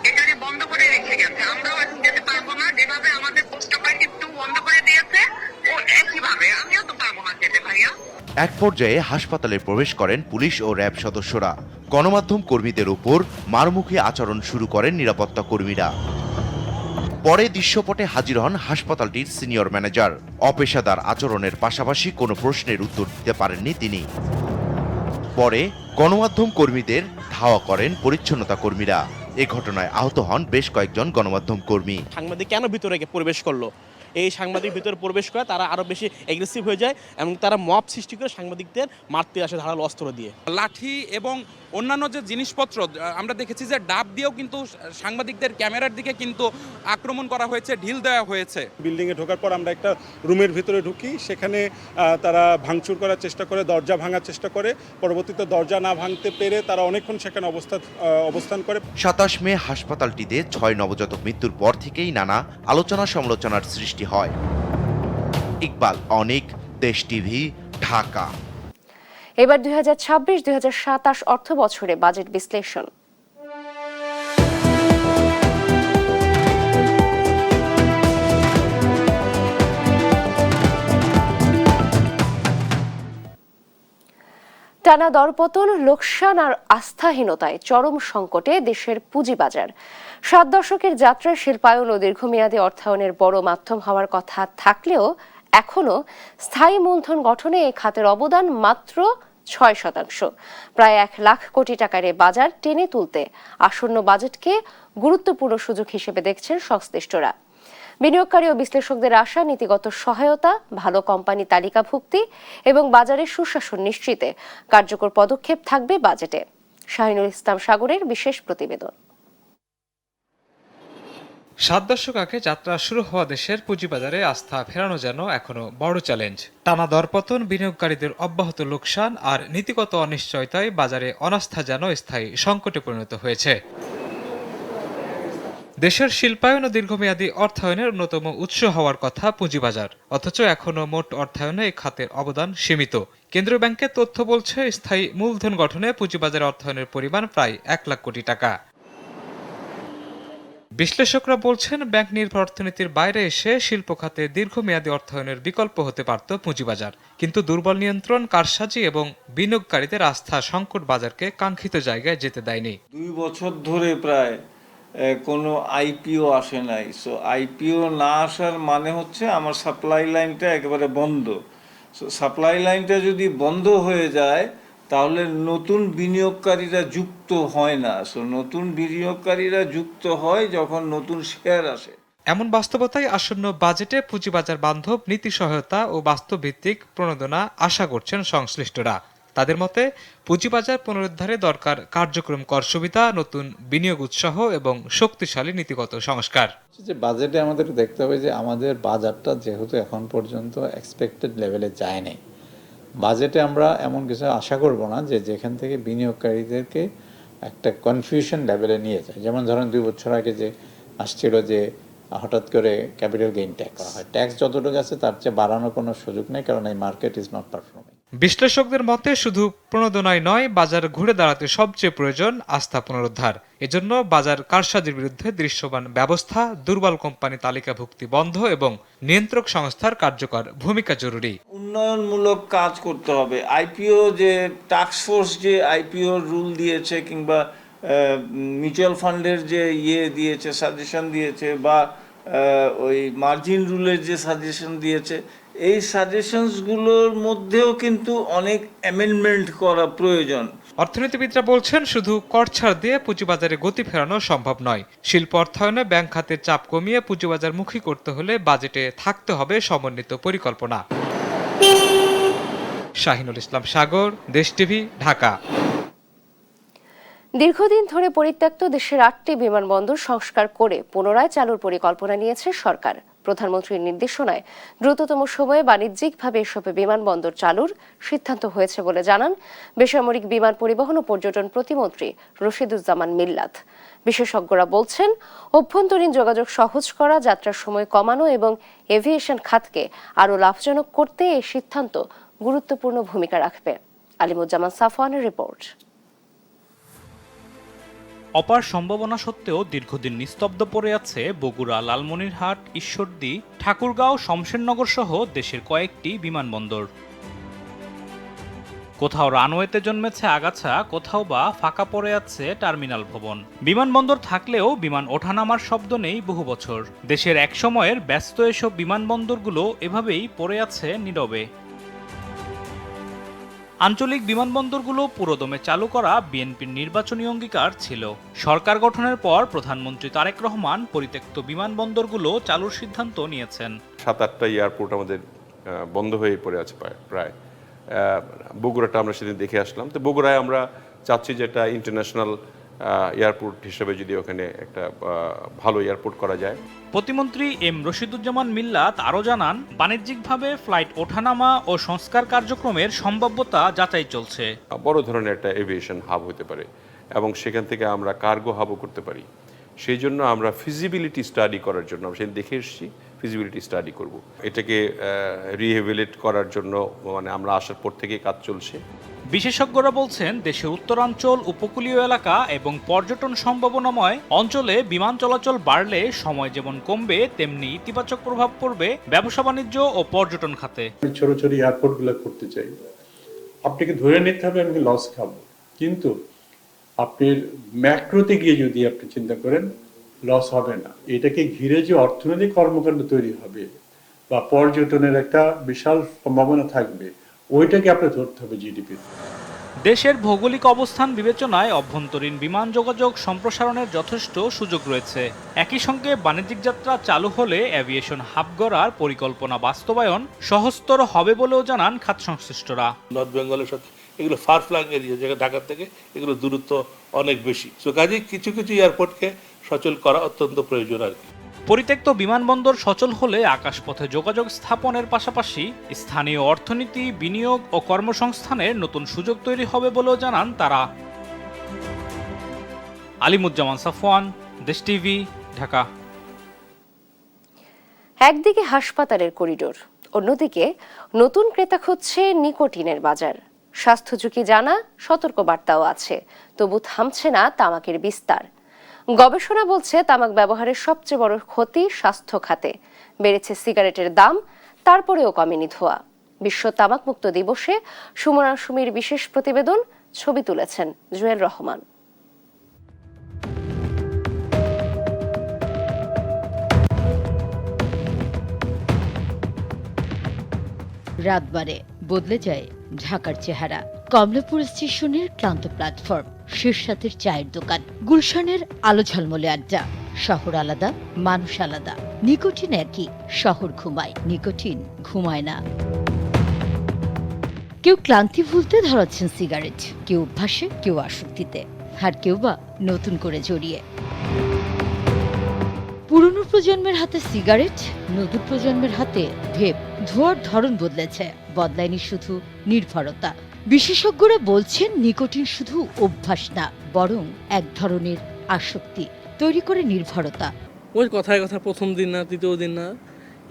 এখানে বন্ধ করে রেখে গেছে। আমরাও এখন যেতে পারবো না। যেভাবে আমাদের পোস্ট অপারেটিভ বন্ধ করে দিয়েছে ও একইভাবে আমিও তো পারবো না যেতে ভাইয়া। এক পর্যায়ে হাসপাতালে প্রবেশ করেন পুলিশ ও র্যাব সদস্যরা। গণমাধ্যম কর্মীদের উপর মারমুখী আচরণ শুরু করেন নিরাপত্তা কর্মীরা। পরে দৃশ্যপটে হাজির হন হাসপাতালটির সিনিয়র ম্যানেজার। অপেশাদার আচরণের পাশাপাশি কোনো প্রশ্নের উত্তর দিতে পারেননি তিনি। পরে গণমাধ্যম কর্মীদের ধাওয়া করেন পরিচ্ছন্নতা কর্মীরা। এ ঘটনায় আহত হন বেশ কয়েকজন গণমাধ্যম কর্মী। সাংবাদিক কেন ভিতরে প্রবেশ করলো? এই সাংবাদিক ভিতরে প্রবেশ করে তারা আরো বেশি এগ্রেসিভ হয়ে যায় এবং তারা মব সৃষ্টি করে সাংবাদিকদের মারতে আসে ধারালো অস্ত্র দিয়ে। লাঠি এবং অন্যান্য যে জিনিসপত্র আমরা দেখেছি যে ডাব দিয়েও কিন্তু সাংবাদিকদের ক্যামেরার দিকে কিন্তু আক্রমণ করা হয়েছে, ঢিল দেওয়া হয়েছে। বিল্ডিংয়ে ঢোকার পর আমরা একটা রুমের ভিতরে ঢুকি, সেখানে তারা ভাঙচুর করার চেষ্টা করে, দরজা ভাঙার চেষ্টা করে। পরবর্তীতে দরজা না ভাঙতে পেরে তারা অনেকক্ষণ সেখানে অবস্থান করে। ২৭ মে হাসপাতালটিতে ৬ নবজাতক মৃত্যুর পর থেকেই নানা আলোচনা সমালোচনার সৃষ্টি হয়। ইকবাল অনিক, দেশ টিভি, ঢাকা। এবার ২০২৬-২০২৭ অর্থ বছরে বাজেট বিশ্লেষণ। টানা দরপতন, লোকসান আর আস্থাহীনতায় চরম সংকটে দেশের পুঁজিবাজার। ৭ দশকের যাত্রায় শিল্পায়ন ও দীর্ঘমেয়াদী অর্থায়নের বড় মাধ্যম হওয়ার কথা থাকলেও এখনো স্থায়ী মূলধন গঠনে এই খাতের অবদান মাত্র ৬%। প্রায় ১ লাখ কোটি টাকার এ বাজার টেনে তুলতে আসন্ন বাজেটকে গুরুত্বপূর্ণ সুযোগ হিসেবে দেখছেন সংশ্লিষ্টরা। বিনিয়োগকারী ও বিশ্লেষকদের আশা, নীতিগত সহায়তা, ভালো কোম্পানি তালিকাভুক্তি এবং বাজারের সুশাসন নিশ্চিতে কার্যকর পদক্ষেপ থাকবে বাজেটে। শাহিনুল ইসলাম সাগরের বিশেষ প্রতিবেদন। ৭ দশক আগে যাত্রা শুরু হওয়া দেশের পুঁজিবাজারে আস্থা ফেরানো যেন এখনো বড় চ্যালেঞ্জ। টানা দরপতন, বিনিয়োগকারীদের অব্যাহত লোকসান আর নীতিগত অনিশ্চয়তায় বাজারে অনাস্থা যেন স্থায়ী সংকটে পরিণত হয়েছে। দেশের শিল্পায়ন ও দীর্ঘমেয়াদী অর্থায়নের অন্যতম উৎস হওয়ার কথা পুঁজিবাজার, অথচ এখনো মোট অর্থায়নে এই খাতের অবদান সীমিত। কেন্দ্রীয় ব্যাংকের তথ্য বলছে, স্থায়ী মূলধন গঠনে পুঁজিবাজারে অর্থায়নের পরিমাণ প্রায় ১ লাখ কোটি টাকা। বিশ্লেষকরা বলছেন, ব্যাংক নির্ভর অর্থনীতির বাইরে এসে শিল্প খাতে দীর্ঘমেয়াদী অর্থায়নের বিকল্প হতে পারত পুঁজিবাজার, কিন্তু দুর্বল নিয়ন্ত্রণ, কারসাজি এবং বিনিয়োগকারীদের আস্থা সংকট বাজারকে কাঙ্ক্ষিত জায়গায় যেতে দেয়নি। ২ বছর ধরে প্রায় কোনো আইপিও আসে নাই। সো আইপিও না আসার মানে হচ্ছে আমার সাপ্লাই লাইনটা একেবারে বন্ধ। সো সাপ্লাই লাইনটা যদি বন্ধ হয়ে যায় তাহলে নতুন বিনিয়োগকারীরা যুক্ত হয় না। সো নতুন বিনিয়োগকারীরা যুক্ত হয় যখন নতুন শেয়ার আসে। এমন বাস্তবতায় আসন্ন বাজেটে পুঁজিবাজার বান্ধব নীতি সহায়তা ও বাস্তবভিত্তিক প্রণোদনা আশা করছেন সংশ্লিষ্টরা। তাদের মতে, পুঁজিবাজার পুনরুদ্ধারে দরকার কার্যক্রম কর সুবিধা, নতুন বিনিয়োগ উৎসাহ এবং শক্তিশালী নীতিগত সংস্কার। যে বাজেটে আমাদের দেখতে হবে যে আমাদের বাজারটা যেহেতু এখন পর্যন্ত এক্সপেক্টেড লেভেলে যায় নাই, বাজেটে আমরা এমন কিছু আশা করব না যে যেখান থেকে বিনিয়োগকারীদেরকে একটা কনফিউশন লেভেলে নিয়ে যায়। যেমন ধরেন 2 বছর আগে যে আসছিল যে হঠাৎ করে ক্যাপিটাল গেইন ট্যাক্স করা হয়, ট্যাক্স যতটুকু আছে তার চেয়ে বাড়ানোর কোনো সুযোগ নেই, কারণ এই মার্কেট ইজ নট পারফর্মিং। বিশ্লেষকদের মতে শুধু প্রণোদনায় নয়, বাজার ঘুরে দাঁড়াতে সবচেয়ে প্রয়োজন আস্থা পুনরুদ্ধার। এজন্য বাজার কারসাজির বিরুদ্ধে দৃশ্যমান ব্যবস্থা, দুর্বল কোম্পানি তালিকাভুক্তি বন্ধ এবং নিয়ন্ত্রক সংস্থার কার্যকর ভূমিকা জরুরি। উন্নয়নমূলক কাজ করতে হবে। আইপিও যে টাস্কফোর্স যে আইপিও রুল দিয়েছে কিংবা মিউচুয়াল ফান্ডের যে দিয়েছে, সাজেশন দিয়েছে, বা ওই মার্জিন রুলের যে সাজেশন দিয়েছে, এই সাজেশনসগুলোর মধ্যেও কিন্তু অনেক অ্যামেন্ডমেন্ট করা প্রয়োজন। অর্থনীতিবিদরা বলছেন শুধু কর ছাড় দিয়ে পুঁজিবাজারে গতি ফেরানো সম্ভব নয়। শিল্প অর্থায়নে ব্যাংক খাতের চাপ কমিয়ে পুঁজিবাজারমুখী করতে হলে বাজেটে থাকতে হবে সমন্বিত পরিকল্পনা। শাহিনুল ইসলাম সাগর, দেশ টিভি, ঢাকা। দীর্ঘদিন ধরে পরিত্যক্ত দেশের 8টি বিমানবন্দর সংস্কার করে পুনরায় চালুর পরিকল্পনা নিয়েছে সরকার। প্রধানমন্ত্রীর নির্দেশনায় দ্রুততম সময়ে বাণিজ্যিকভাবে এসব বিমানবন্দর চালুর সিদ্ধান্ত হয়েছে বলে জানান বেসামরিক বিমান পরিবহন ও পর্যটন প্রতিমন্ত্রী রশিদুজ্জামান মিল্লাত। বিশেষজ্ঞরা বলছেন, অভ্যন্তরীণ যোগাযোগ সহজ করা, যাত্রার সময় কমানো এবং এভিয়েশন খাতকে আরও লাভজনক করতে এই সিদ্ধান্ত গুরুত্বপূর্ণ ভূমিকা রাখবে। আলিমুজ্জামান সাফওয়ানের রিপোর্ট। অপার সম্ভাবনা সত্ত্বেও দীর্ঘদিন নিস্তব্ধ পড়ে আছে বগুড়া, লালমনিরহাট, ঈশ্বরদী, ঠাকুরগাঁও, শমশেরনগর সহ দেশের কয়েকটি বিমানবন্দর। কোথাও রানওয়েতে জন্মেছে আগাছা, কোথাও বা ফাঁকা পড়ে আছে টার্মিনাল ভবন। বিমানবন্দর থাকলেও বিমান ওঠানামার শব্দ নেই বহু বছর। দেশের এক সময়ের ব্যস্ত এসব বিমানবন্দরগুলো এভাবেই পড়ে আছে নীরবে। আঞ্চলিক বিমানবন্দরগুলো পুরোদমে চালু করা বিএনপির নির্বাচনী অঙ্গীকার ছিল। সরকার গঠনের পর প্রধানমন্ত্রী তারেক রহমান পরিত্যক্ত বিমানবন্দরগুলো চালুর সিদ্ধান্ত নিয়েছেন। 7-8টা এয়ারপোর্ট আমাদের বন্ধ হয়ে পড়ে আছে প্রায়। বগুড়াটা আমরা সেদিন দেখে আসলাম। তো বগুড়ায় আমরা চাচ্ছি যে এটা ইন্টারন্যাশনাল এয়ারপোর্ট হিসেবে যদি ওখানে একটা ভালো এয়ারপোর্ট করা যায়। প্রতিমন্ত্রী এম রশিদুজ্জামান মিল্লাত আরও জানান, বাণিজ্যিকভাবে ফ্লাইট ওঠানামা ও সংস্কার কার্যক্রমের সম্ভাব্যতা যাচাই চলছে। বড় ধরনের একটা এভিয়েশন হাব হতে পারে এবং সেখান থেকে আমরা কার্গো হাবও করতে পারি। সেই জন্য আমরা ফিজিবিলিটি স্টাডি করার জন্য আমরা সেদিন দেখে এসেছি, ফিজিবিলিটি স্টাডি করব। এটাকে রিহেবিলিট করার জন্য মানে আমরা আসার পর থেকে কাজ চলছে। বিশেষজ্ঞরা বলছেন, দেশের উত্তরাঞ্চল, উপকূলীয় এলাকা এবং পর্যটন সম্ভাবনাময় অঞ্চলে বিমান চলাচল বাড়লে সময় যেমন কমবে, তেমনি ইতিবাচক প্রভাব পড়বে ব্যবসা বাণিজ্য ও পর্যটন খাতে। ছোট ছোট এয়ারপোর্টগুলো করতে চাই, আপনাকে ধরে নিতে হবে আমি লস খাবো, কিন্তু আপনার ম্যাক্রোতে গিয়ে যদি আপনি চিন্তা করেন লস হবে না। এটাকে ঘিরে যে অর্থনৈতিক কর্মকাণ্ড তৈরি হবে বা পর্যটনের একটা বিশাল সম্ভাবনা থাকবে, ওইটাকে আপনার ধরতে হবে জিডিপি। দেশের ভৌগোলিক অবস্থান বিবেচনায় অভ্যন্তরীণ বিমান যোগাযোগ সম্প্রসারণের যথেষ্ট সুযোগ রয়েছে। একই সঙ্গে বাণিজ্যিক যাত্রা চালু হলে এভিয়েশন হাব গড়ার পরিকল্পনা বাস্তবায়ন সহজতর হবে বলেও জানান খাত সংশ্লিষ্টরা। নর্থ বেঙ্গলের সাথে এগুলো ফার ফ্লাং এরিয়া, যেটা ঢাকার থেকে এগুলো দূরত্ব অনেক বেশি। তো কাজে কিছু কিছু এয়ারপোর্টকে সচল করা অত্যন্ত প্রয়োজন আর কি। পরিত্যক্ত বিমানবন্দর সচল হলে আকাশপথে যোগাযোগ স্থাপনের পাশাপাশি স্থানীয় অর্থনীতি, বিনিয়োগ ও কর্মসংস্থানের নতুন সুযোগ তৈরি হবে বলেও জানান তারা। আলিমুজ্জামান সাফওয়ান, দেশ টিভি, ঢাকা। একদিকে হাসপাতালের করিডোর, অন্যদিকে নতুন ক্রেতা খুঁজছে নিকোটিনের বাজার। স্বাস্থ্য ঝুঁকি জানা, সতর্ক বার্তাও আছে, তবু থামছে না তামাকের বিস্তার। গবেষণা বলছে, তামাক ব্যবহারের সবচেয়ে বড় ক্ষতি স্বাস্থ্য খাতে। বেড়েছে সিগারেটের দাম, তারপরেও কমেনি ধোঁয়া। বিশ্ব তামাক মুক্ত দিবসে সুমনা সুমির বিশেষ প্রতিবেদন, ছবি তুলেছেন জুয়েল রহমান। রাত বাড়ে বদলে যায় ঢাকার চেহারা। কমলাপুর স্টেশনের ক্লান্ত প্ল্যাটফর্ম, শেরশাতের চায়ের দোকান, গুলশানের আলো ঝলমলে আড্ডা। শহর আলাদা, মানুষ আলাদা। নিকোটিন একই, শহর ঘুমায়, নিকোটিন ঘুমায় না। কেউ ক্লান্তি ভুলতে ধরাচ্ছেন সিগারেট, কেউ অভ্যাসে, কেউ আসক্তিতে, আর কেউ বা নতুন করে জড়িয়ে। পুরনো প্রজন্মের হাতে সিগারেট, নতুন প্রজন্মের হাতে ভেপ। ধোয়ার ধরন বদলেছে, বদলায়নি শুধু নির্ভরতা। বিশেষজ্ঞরা বলছেন, নিকোটিন শুধু অভ্যাস না, বরং এক ধরনের আসক্তি, তৈরি করে নির্ভরতা। ওই কথায় কথা প্রথম দিন না, দ্বিতীয় দিন না,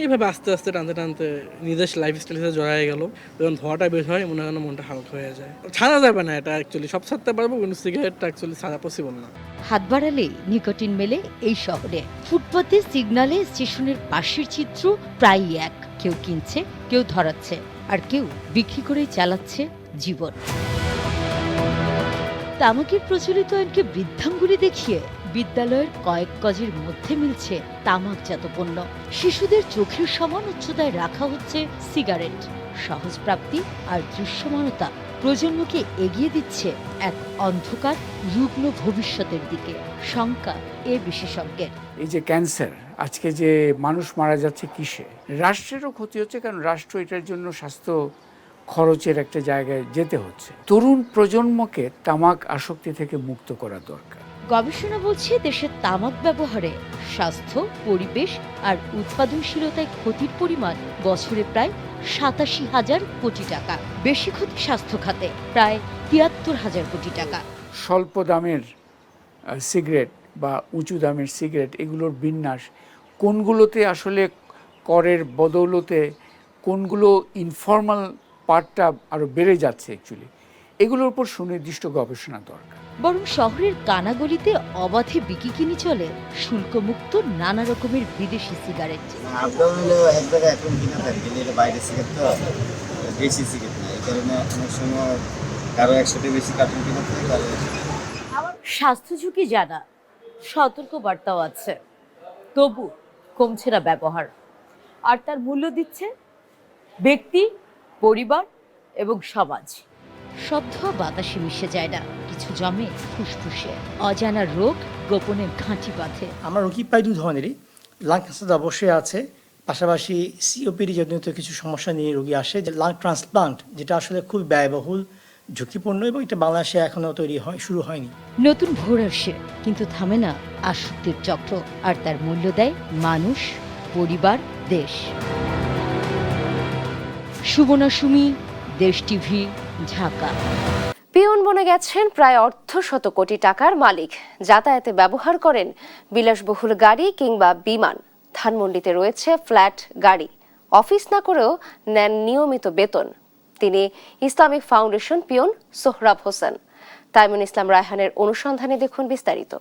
এইভাবে আস্তে আস্তে টানতে টানতে নিজের লাইফস্টাইলের সাথে জড়ায় গেল। যখন ধোঁয়াটা বের হয় মনে হয় মনটা হালকা হয়ে যায়। ছাড়া যাবে না, এটা অ্যাকচুয়ালি সব ছাড়তে পারবো, কিন্তু সিগারেটটা অ্যাকচুয়ালি ছাড়া পসিবল না। হাত বাড়ালেই নিকোটিন মেলে এই শহরে। ফুটপাতে, সিগন্যালে, স্টেশনের পাশের চিত্র প্রায়ই এক। কেউ কিনছে, কেউ ধরাচ্ছে, আর কেউ বিক্রি করেই চালাচ্ছে জীবন। তামাকের প্রচলিত আইনকে বৃদ্ধাঙ্গুলি দেখিয়ে বিদ্যালয়ের কয়েক গজের মধ্যে মিলছে তামাকজাত পণ্য। শিশুদের চোখের সমান উচ্চতায় রাখা হচ্ছে সিগারেট। সহজ প্রাপ্তি আর দৃশ্যমানতা প্রজন্মকে এগিয়ে দিচ্ছে এক অন্ধকার রুগ্ন ভবিষ্যতের দিকে। শঙ্কা এ বিশেষজ্ঞের। এই যে ক্যান্সার, আজকে যে মানুষ মারা যাচ্ছে কিসে? রাষ্ট্রেরও ক্ষতি হচ্ছে, কারণ রাষ্ট্র এটার জন্য স্বাস্থ্য খরচের একটা জায়গায় যেতে হচ্ছে। তরুণ প্রজন্মকে তামাক আসক্তি থেকে মুক্ত করা দরকার। গবেষণা বলছে দেশের তামাক ব্যবহারে স্বাস্থ্য, পরিবেশ আর উৎপাদনশীলতায় ক্ষতির পরিমাণ বছরে প্রায় ৮৭,০০০ কোটি টাকা। বেশি ক্ষতি স্বাস্থ্য খাতে, প্রায় ৭৩,০০০ কোটি টাকা। স্বল্প দামের সিগারেট বা উঁচু দামের সিগারেট, এগুলোর বিন্যাস কোনগুলোতে আসলে করের বদৌলতে কোনগুলো ইনফর্মাল পার্টটা আরও বেড়ে যাচ্ছে, অ্যাকচুয়ালি এগুলোর উপর সুনির্দিষ্ট গবেষণা দরকার। বরং শহরের কানাগলিতে অবাধে বিকিকিনি চলে শুল্কমুক্ত নানা রকমের বিদেশি সিগারেট। স্বাস্থ্য ঝুঁকি জানা, সতর্ক বার্তাও আছে, তবু কমছে না ব্যবহার। আর তার মূল্য দিচ্ছে ব্যক্তি, পরিবার এবং সমাজ। সব ধোঁয়া বাতাসে মিশে যায় না, কিছু জমে ফুসফুসে। অজানা রোগ গোপনে ঘাঁটি বাঁধে। আমরা রোগী প্রায় 2 ধরনেরই। লাং ক্যান্সার অবশ্যই আছে, পাশাপাশি সিওপিডি জনিত কিছু সমস্যা নিয়ে রোগী আসে। যে লাং ট্রান্সপ্লান্ট, যেটা আসলে খুব ব্যয়বহুল, ঝুঁকিপূর্ণ, এবং এটা বাংলাদেশে এখনো শুরু হয়নি। নতুন ভোর আসে, কিন্তু থামে না আসক্তির চক্র। আর তার মূল্য দেয় মানুষ, পরিবার, দেশ। সুবনা সুমি, দেশ টিভি, ঢাকা। পিয়ন বনে গেছেন প্রায় অর্ধশত কোটি টাকার মালিক। যাতায়াতে ব্যবহার করেন বিলাসবহুল গাড়ি কিংবা বিমান। ধানমন্ডিতে রয়েছে ফ্ল্যাট গাড়ি। অফিস না করেও নেন নিয়মিত বেতন। তিনি Islamic Foundation peon Sohrab Hossain. Taimun Islam রায়হানের অনুসন্ধানে দেখুন বিস্তারিত।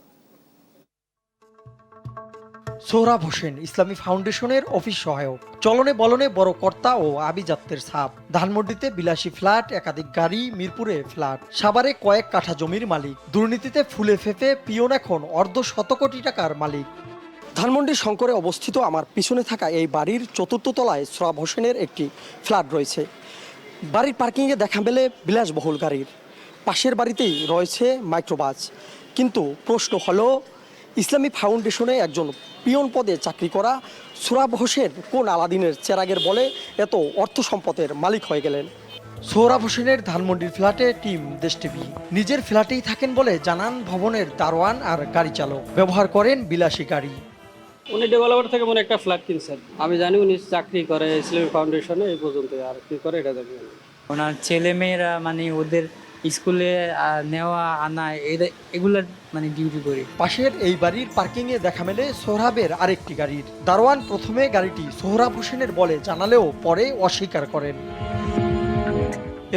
সোহরাব হোসেন ইসলামী ফাউন্ডেশনের অফিস সহায়ক। চলনে বলনে বড় কর্তা ও আভিজাত্যের ছাপ। ধানমন্ডিতে বিলাসী ফ্ল্যাট, একাধিক গাড়ি, মিরপুরে ফ্ল্যাট, সাভারে কয়েক কাঠা জমির মালিক। দুর্নীতিতে ফুলে ফেঁপে পিয়ন এখন অর্ধশত কোটি টাকার মালিক। ধানমন্ডির শঙ্করে অবস্থিত আমার পিছনে থাকা এই বাড়ির ৪র্থ তলায় সোহরাব হোসেনের একটি ফ্ল্যাট রয়েছে। বাড়ির পার্কিংয়ে দেখা মেলে বিলাসবহুল গাড়ির। পাশের বাড়িতেই রয়েছে মাইক্রোবাস। কিন্তু প্রশ্ন হলো, ইসলামী ফাউন্ডেশনে একজন পিয়ন পদে চাকরি করা সোহরাব হোসেন কোন আলাদিনের চেরাগের বলে এত অর্থ সম্পদের মালিক হয়ে গেলেন? সোহরাব হোসেনের ধানমন্ডির ফ্ল্যাটে টিম দেশ টিভি। নিজের ফ্ল্যাটেই থাকেন বলে জানান ভবনের দারোয়ান আর গাড়ি চালক। ব্যবহার করেন বিলাসী গাড়ি। উনি ডেভেলপার থেকে মনে একটা ফ্ল্যাট কিনছেন। আমি জানি উনি চাকরি করে ইসলামী ফাউন্ডেশনে, এই পর্যন্ত। আর কি করে এটা জানি। ওনার ছেলে মেয়েরা মানে ওদের স্কুলে নেওয়া আনা এগুলার মানে ডিউটি করি। পাশের এই বাড়ির পার্কিংয়ে দেখা মেলে সোহরাবের আরেকটি গাড়ির। দারোয়ান প্রথমে গাড়িটি সোহরাব হোসেনের বলে জানালেও পরে অস্বীকার করেন।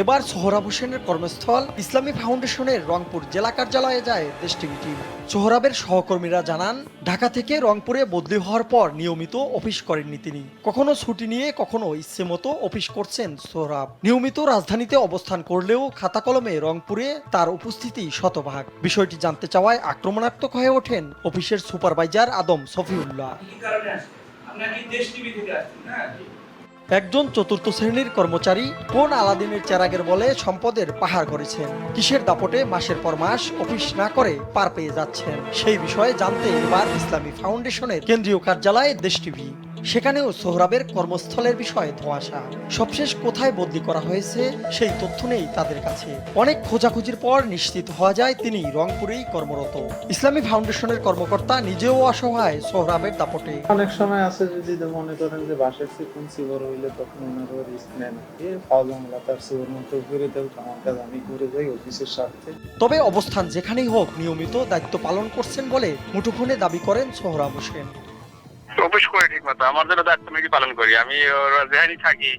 এবার সোহরাব হোসেনের কর্মস্থল ইসলামী ফাউন্ডেশনের রংপুর জেলা কার্যালয়ে যায় দেশ টিভি টিম। সোহরাবের সহকর্মীরা জানান, ঢাকা থেকে রংপুরে বদলি হওয়ার পর নিয়মিত অফিস করেননি তিনি। কখনো ছুটি নিয়ে, কখনো ইচ্ছে মতো অফিস করছেন সোহরাব। নিয়মিত রাজধানীতে অবস্থান করলেও খাতা কলমে রংপুরে তার উপস্থিতি শতভাগ। বিষয়টি জানতে চাওয়ায় আক্রমণাত্মক হয়ে ওঠেন অফিসের সুপারভাইজার আদম সফিউল্লাহ। একজন ৪র্থ শ্রেণীর কর্মচারী কোন আলাদিনের চেরাগের বলে সম্পদের পাহাড় করেছেন? কিসের দাপটে মাসের পর মাস অফিস না করে পার পেয়ে যাচ্ছেন? সেই বিষয়ে জানতে এবার ইসলামী ফাউন্ডেশনের কেন্দ্রীয় কার্যালয়ে দেশ টিভি। সেখানেও সোহরাবের কর্মস্থলের বিষয়ে ধোঁয়াশা। সবশেষ কোথায় বদলি করা হয়েছে সেই তথ্য নেই তাদের কাছে। অনেক খোঁজাখুঁজির পর নিশ্চিত হওয়া যায় তিনি রংপুরেই কর্মরত। ইসলামী ফাউন্ডেশনের কর্মকর্তা নিজেও অসহায় সোহরাবের দাপটে। অনেক সময় আছে যদি মনে করেন যে বাসার সিকুয়েন্সি বড় হইলে তখন ওনারও রিস্ক নেন। তার সুর মতো করে দেব, আমার কাজ আমি করে যাই অফিসের স্বার্থে। তবে অবস্থান যেখানেই হোক নিয়মিত দায়িত্ব পালন করছেন বলে মুঠোফোনে দাবি করেন সোহরাব হোসেন। অফিস করে ঠিক মতো আমার জন্য দায়িত্ব আমি পালন করি, আমি যেখানে থাকি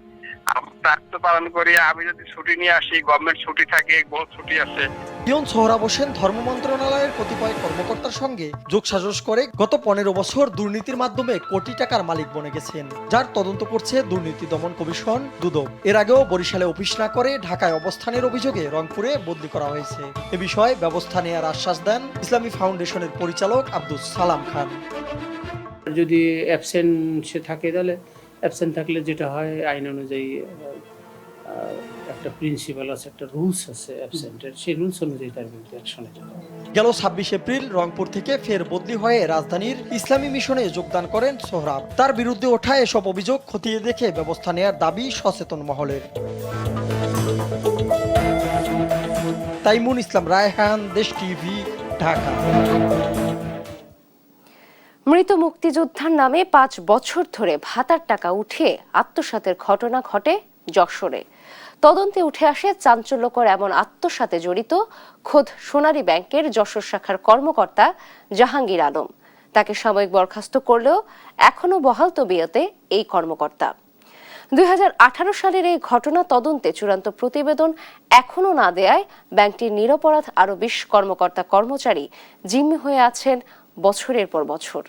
আমার দায়িত্ব পালন করি। আমি যদি ছুটি নিয়ে আসি, গভর্নমেন্ট ছুটি থাকে, বহুত ছুটি আছে। পিয়ন সোহরাব হোসেন ধর্ম মন্ত্রণালয়ের কতিপয় কর্মকর্তার সঙ্গে যোগসাজশ করে গত 15 বছর দুর্নীতির মাধ্যমে কোটি টাকার মালিক বনে গেছেন, যার তদন্ত করছে দুর্নীতি দমন কমিশন দুদক। এর আগেও বরিশালে অফিস না করে ঢাকায় অবস্থানের অভিযোগে রংপুরে বদলি করা হয়েছে। এ বিষয়ে ব্যবস্থা নেওয়ার আশ্বাস দেন ইসলামী ফাউন্ডেশনের পরিচালক আব্দুস সালাম খান। যদি অ্যাবসেন্ট সে থাকে, তাহলে অ্যাবসেন্ট থাকলে যেটা হয় আইন অনুযায়ী একটা প্রিন্সিপাল আছে, একটা রুলস আছে অ্যাবসেন্টের, সেই রুলস অনুযায়ী তার বিরুদ্ধে অ্যাকশন নেওয়া হবে। গেল 26 এপ্রিল রংপুর থেকে ফের বদলি হয়ে রাজধানীর ইসলামী মিশনে যোগদান করেন সোহরাব। তার বিরুদ্ধে ওঠা এসব অভিযোগ খতিয়ে দেখে ব্যবস্থা নেওয়ার দাবি সচেতন মহলের। তাইমুন ইসলাম রায়হান, দেশ টিভি, ঢাকা। মৃত মুক্তিযোদ্ধার নামে 5 বছর ধরে ভাতার টাকা উঠিয়ে আত্মসাতের ঘটনা ঘটে যশোরে। তদন্তে উঠে আসে চাঞ্চল্যকর এমন আত্মসাতে জড়িত খোদ সোনালী ব্যাংকের যশোর শাখার কর্মকর্তা জাহাঙ্গীর আলম। তাকে সাময়িক বরখাস্ত করলেও এখনো বহাল তবিয়তে এই কর্মকর্তা। 2018 সালের এই ঘটনা তদন্তে চূড়ান্ত প্রতিবেদন এখনো না দেয়ায় ব্যাংকটির নিরপরাধ আরো 20 কর্মকর্তা কর্মচারী জিম্মি হয়ে আছেন বছরের পর বছর।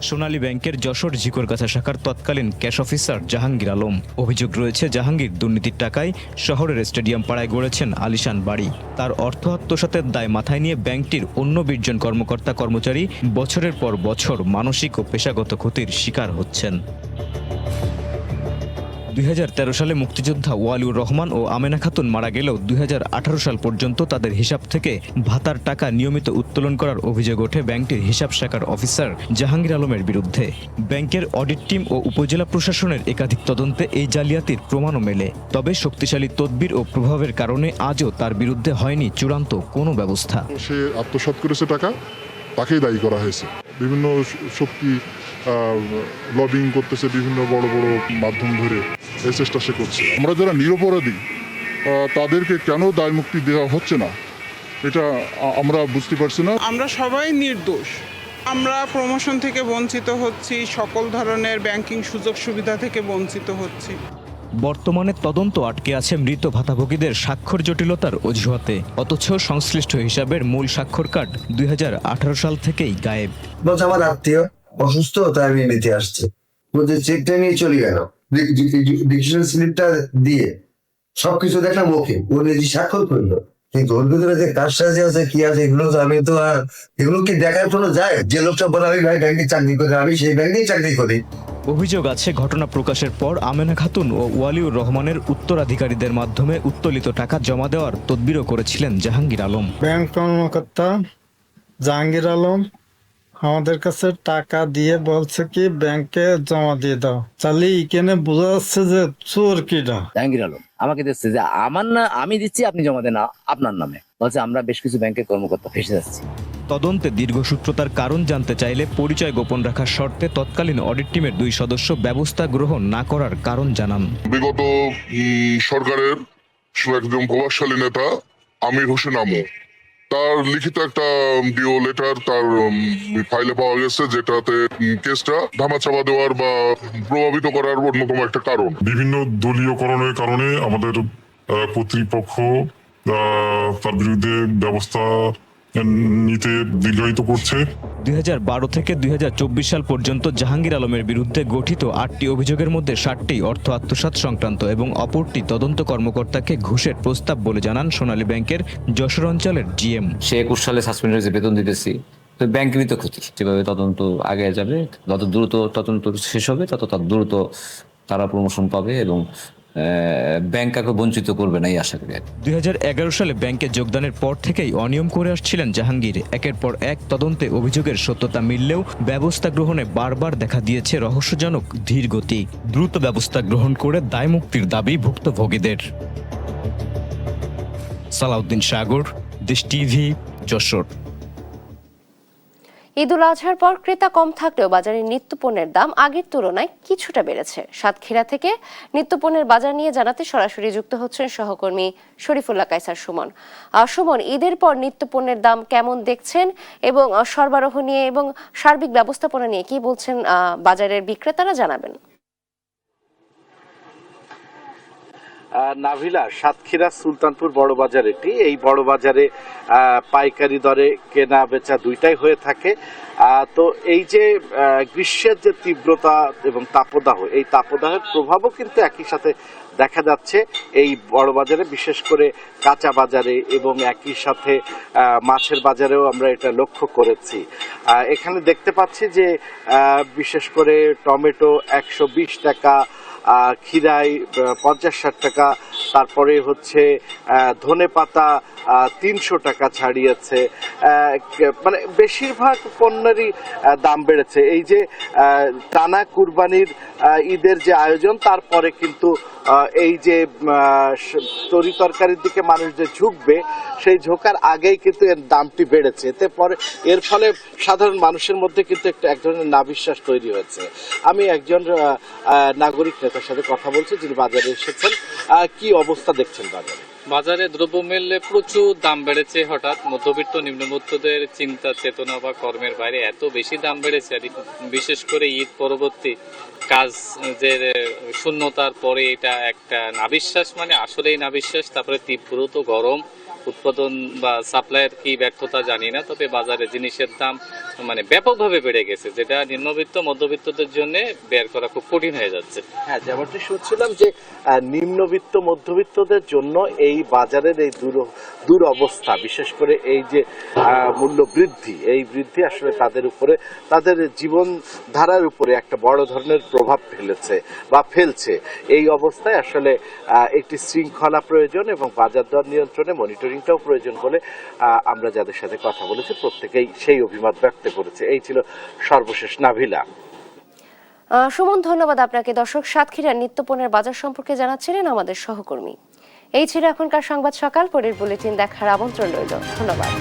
সোনালী ব্যাংকের যশোর ঝিকরগাছা শাখার তৎকালীন ক্যাশ অফিসার জাহাঙ্গীর আলম। অভিযোগ রয়েছে জাহাঙ্গীর দুর্নীতির টাকায় শহরের স্টেডিয়াম পাড়ায় গড়েছেন আলিশান বাড়ি। তার অর্থ আত্মসাতের দায় মাথায় নিয়ে ব্যাংকটির অন্য 20 জন কর্মকর্তা কর্মচারী বছরের পর বছর মানসিক ও পেশাগত ক্ষতির শিকার হচ্ছেন। 2013 সালে মুক্তিযোদ্ধা ওয়ালিউর রহমান ও আমেনা খাতুন মারা গেলেও 2018 সাল পর্যন্ত তাদের হিসাব থেকে ভাতার টাকা নিয়মিত উত্তোলন করার অভিযোগ ওঠে ব্যাংকটির হিসাব শাখার অফিসার জাহাঙ্গীর আলমের বিরুদ্ধে। ব্যাংকের অডিট টিম ও উপজেলা প্রশাসনের একাধিক তদন্তে এই জালিয়াতির প্রমাণও মেলে। তবে শক্তিশালী তদবির ও প্রভাবের কারণে আজও তার বিরুদ্ধে হয়নি চূড়ান্ত কোনো ব্যবস্থা। সে আত্মসাৎ করেছে টাকা, তাকেই দায়ী করা হয়েছে। বিভিন্ন শক্তি লবিং করতেছে, বিভিন্ন বড় বড় মাধ্যম ধরে এই চেষ্টা সে করছে। আমরা যারা নিরপরাধী তাদেরকে কেন দায় মুক্তি দেওয়া হচ্ছে না, এটা আমরা বুঝতে পারছি না। আমরা সবাই নির্দোষ, আমরা প্রমোশন থেকে বঞ্চিত হচ্ছি, সকল ধরনের ব্যাংকিং সুযোগ সুবিধা থেকে বঞ্চিত হচ্ছি। বর্তমানে তদন্ত আটকে আছে মৃত ভাতাভোগীদের স্বাক্ষর জটিলতার অজুহাতে, অথচ সংশ্লিষ্ট হিসাবের মূল স্বাক্ষর কার্ড 2018 সাল থেকেই গায়েব। বলছে আমার আত্মীয় অসুস্থ, তাই আমি নিতে আসছে, বলছে চেকটা নিয়ে চলে গেল, ডিসিশন স্লিপটা দিয়ে সবকিছু দেখলাম ওকে, ও নিজে স্বাক্ষর করলো, কিন্তু ওর ভিতরে যে কাজ সাজে আছে কি আছে এগুলো তো আমি তো আর এগুলো কি দেখার কোনো যায়? যে লোকটা বলে আমি ভাই ব্যাংকে চাকরি করি, আমি সেই ব্যাংকেই চাকরি করি। অভিযোগ আছে ঘটনা প্রকাশের পর আমেনা খাতুন ও ওয়ালিউর রহমানের উত্তরাধিকারীদের মাধ্যমে উত্তোলিত টাকা জমা দেওয়ার তদবিরও করেছিলেন জাহাঙ্গীর আলম। ব্যাংক কর্মকর্তা জাহাঙ্গীর আলম আমাদের কাছে টাকা দিয়ে বলছে কি ব্যাংকে জমা দিয়ে দাও, তাহলে এখানে বোঝা যাচ্ছে যে চোর কিনা। জাহাঙ্গীর আলম আমাকে দিচ্ছে যে আমার না, আমি দিচ্ছি আপনি জমা দেন আপনার নামে, বলছে আমরা বেশ কিছু ব্যাংকের কর্মকর্তা ফেসে যাচ্ছি। তদন্তে দীর্ঘসূত্রতার কারণ জানতে চাইলে পরিচয় গোপন রাখার শর্তে তৎকালীন অডিট টিমের 2 সদস্য ব্যবস্থা গ্রহণ না করার কারণ জানান। বিগত সরকারের একজন প্রভাবশালী নেতা আমির হোসেন আমু, তার লিখিত একটা ডিও লেটার তার ফাইলে পাওয়া গেছে, যেটাতে কেসটা ধামাচাপা দেওয়ার বা প্রভাবিত করার অন্যতম একটা কারণ। বিভিন্ন দলীয়করণের কারণে আমাদের কর্তৃপক্ষ তার বিরুদ্ধে ব্যবস্থা নিতে দীর্ঘায়িত করছে। 2012 থেকে 2024 সাল পর্যন্ত জাহাঙ্গীর আলমের বিরুদ্ধে গঠিত 8টি অভিযোগের মধ্যে 7টি অর্থ আত্মসাৎ সংক্রান্ত এবং অপরটি তদন্ত কর্মকর্তাকে ঘুষের প্রস্তাব বলে জানান সোনালী ব্যাংকের যশোর অঞ্চলের জিএম। সে 21 সালে সাসপেন্ডের যে বেতন দিতেছি, তো ব্যাংকেরই তো ক্ষতি। যেভাবে তদন্ত আগে যাবে, যত দ্রুত তদন্ত শেষ হবে তত দ্রুত তারা প্রমোশন পাবে এবং ব্যাংক কাউকে বঞ্চিত করবে না এই আশা করি। 2011 সালে ব্যাংকে যোগদানের পর থেকেই অনিয়ম করে আসছিলেন জাহাঙ্গীর। একের পর এক তদন্তে অভিযোগের সত্যতা মিললেও ব্যবস্থা গ্রহণে বারবার দেখা দিয়েছে রহস্যজনক ধীর গতি। দ্রুত ব্যবস্থা গ্রহণ করে দায় মুক্তির দাবি ভুক্তভোগীদের। সালাউদ্দিন সাগর, দেশ টিভি, যশোর। ঈদ উল আজহার পর ক্রেতা কম থাকলেও বাজারে নিত্যপণ্যের দাম আগের তুলনায় কিছুটা বেড়েছে। সাতক্ষীরা থেকে নিত্যপণ্যের বাজার নিয়ে জানাতে সরাসরি যুক্ত হচ্ছেন সহকর্মী শরীফুল্লাহ কায়সার সুমন। সুমন, ঈদের পর নিত্যপণ্যের দাম কেমন দেখছেন এবং সরবরাহ নিয়ে এবং সার্বিক ব্যবস্থাপনা নিয়ে কি বলছেন বাজারের বিক্রেতারা, জানাবেন। নাভিলা, সাতক্ষীরা সুলতানপুর বড় বাজার এটি। এই বড় বাজারে পাইকারি দরে কেনা বেচা দুইটাই হয়ে থাকে। তো এই যে গ্রীষ্মের যে তীব্রতা এবং তাপদাহ, এই তাপদাহের প্রভাবও কিন্তু একই সাথে দেখা যাচ্ছে এই বড় বাজারে, বিশেষ করে কাঁচা বাজারে এবং একই সাথে মাছের বাজারেও আমরা এটা লক্ষ্য করেছি। এখানে দেখতে পাচ্ছি যে বিশেষ করে টমেটো 120 টাকা, খিরাই 50-60 টাকা, তারপরে হচ্ছে ধনে পাতা 300 টাকা ছাড়িয়েছে। মানে বেশিরভাগ পণ্যেরই দাম বেড়েছে। এই যে টানা কুরবানির ঈদের যে আয়োজন, তারপরে কিন্তু এই যে তরি তরকারির দিকে মানুষ যে ঝুঁকবে, সেই ঝোঁকার আগেই কিন্তু এর দামটি বেড়েছে। এর ফলে সাধারণ মানুষের মধ্যে কিন্তু এক ধরনের নাবিশ্বাস তৈরি হয়েছে। আমি একজন নাগরিক নেতার সাথে কথা বলছি, যিনি বাজারে এসেছেন। কি অবস্থা দেখছেন বাজারে? বাজারে দ্রব্যমূল্যে প্রচুর দাম বেড়েছে। হঠাৎ মধ্যবিত্ত নিম্নবিত্তদের চিন্তা চেতনা বা কর্মের বাইরে এত বেশি দাম বেড়েছে, বিশেষ করে ঈদ পরবর্তী কাজের শূন্যতার পরে এটা একটা নাবিশ্বাস, মানে আসলেই নাবিশ্বাস। তারপরে তীব্রত গরম, উৎপাদন বা সাপ্লাইয়ের কি ব্যর্থতা জানি না, তবে বাজারে জিনিসের দাম মানে ব্যাপকভাবে বেড়ে গেছে, যেটা নিম্নবিত্ত মধ্যবিত্তদের জন্য বের করা খুব কঠিন হয়ে যাচ্ছে। হ্যাঁ, যেমনটি শুনছিলাম যে নিম্নবিত্ত মধ্যবিত্তদের জন্য এই বাজারের এই দুরবস্থা, বিশেষ করে এই যে মূল্য বৃদ্ধি, এই বৃদ্ধি আসলে তাদের উপরে, তাদের জীবনধারার উপরে একটা বড় ধরনের প্রভাব ফেলছে। এই অবস্থায় আসলে একটি শৃঙ্খলা প্রয়োজন এবং বাজার দর নিয়ন্ত্রণে মনিটরিংটাও প্রয়োজন বলে আমরা যাদের সাথে কথা বলেছি প্রত্যেকেই সেই অভিমত ব্যক্ত করেছে। এই ছিল সর্বশেষ নাভিলা। সুমন, ধন্যবাদ আপনাকে। দর্শক, সাতক্ষীরার নিত্যপণ্যের বাজার সম্পর্কে জানাচ্ছিলেন আমাদের সহকর্মী। এই ছিল এখনকার সংবাদ সকাল। পরের বুলেটিন দেখার আমন্ত্রণ রইল। ধন্যবাদ।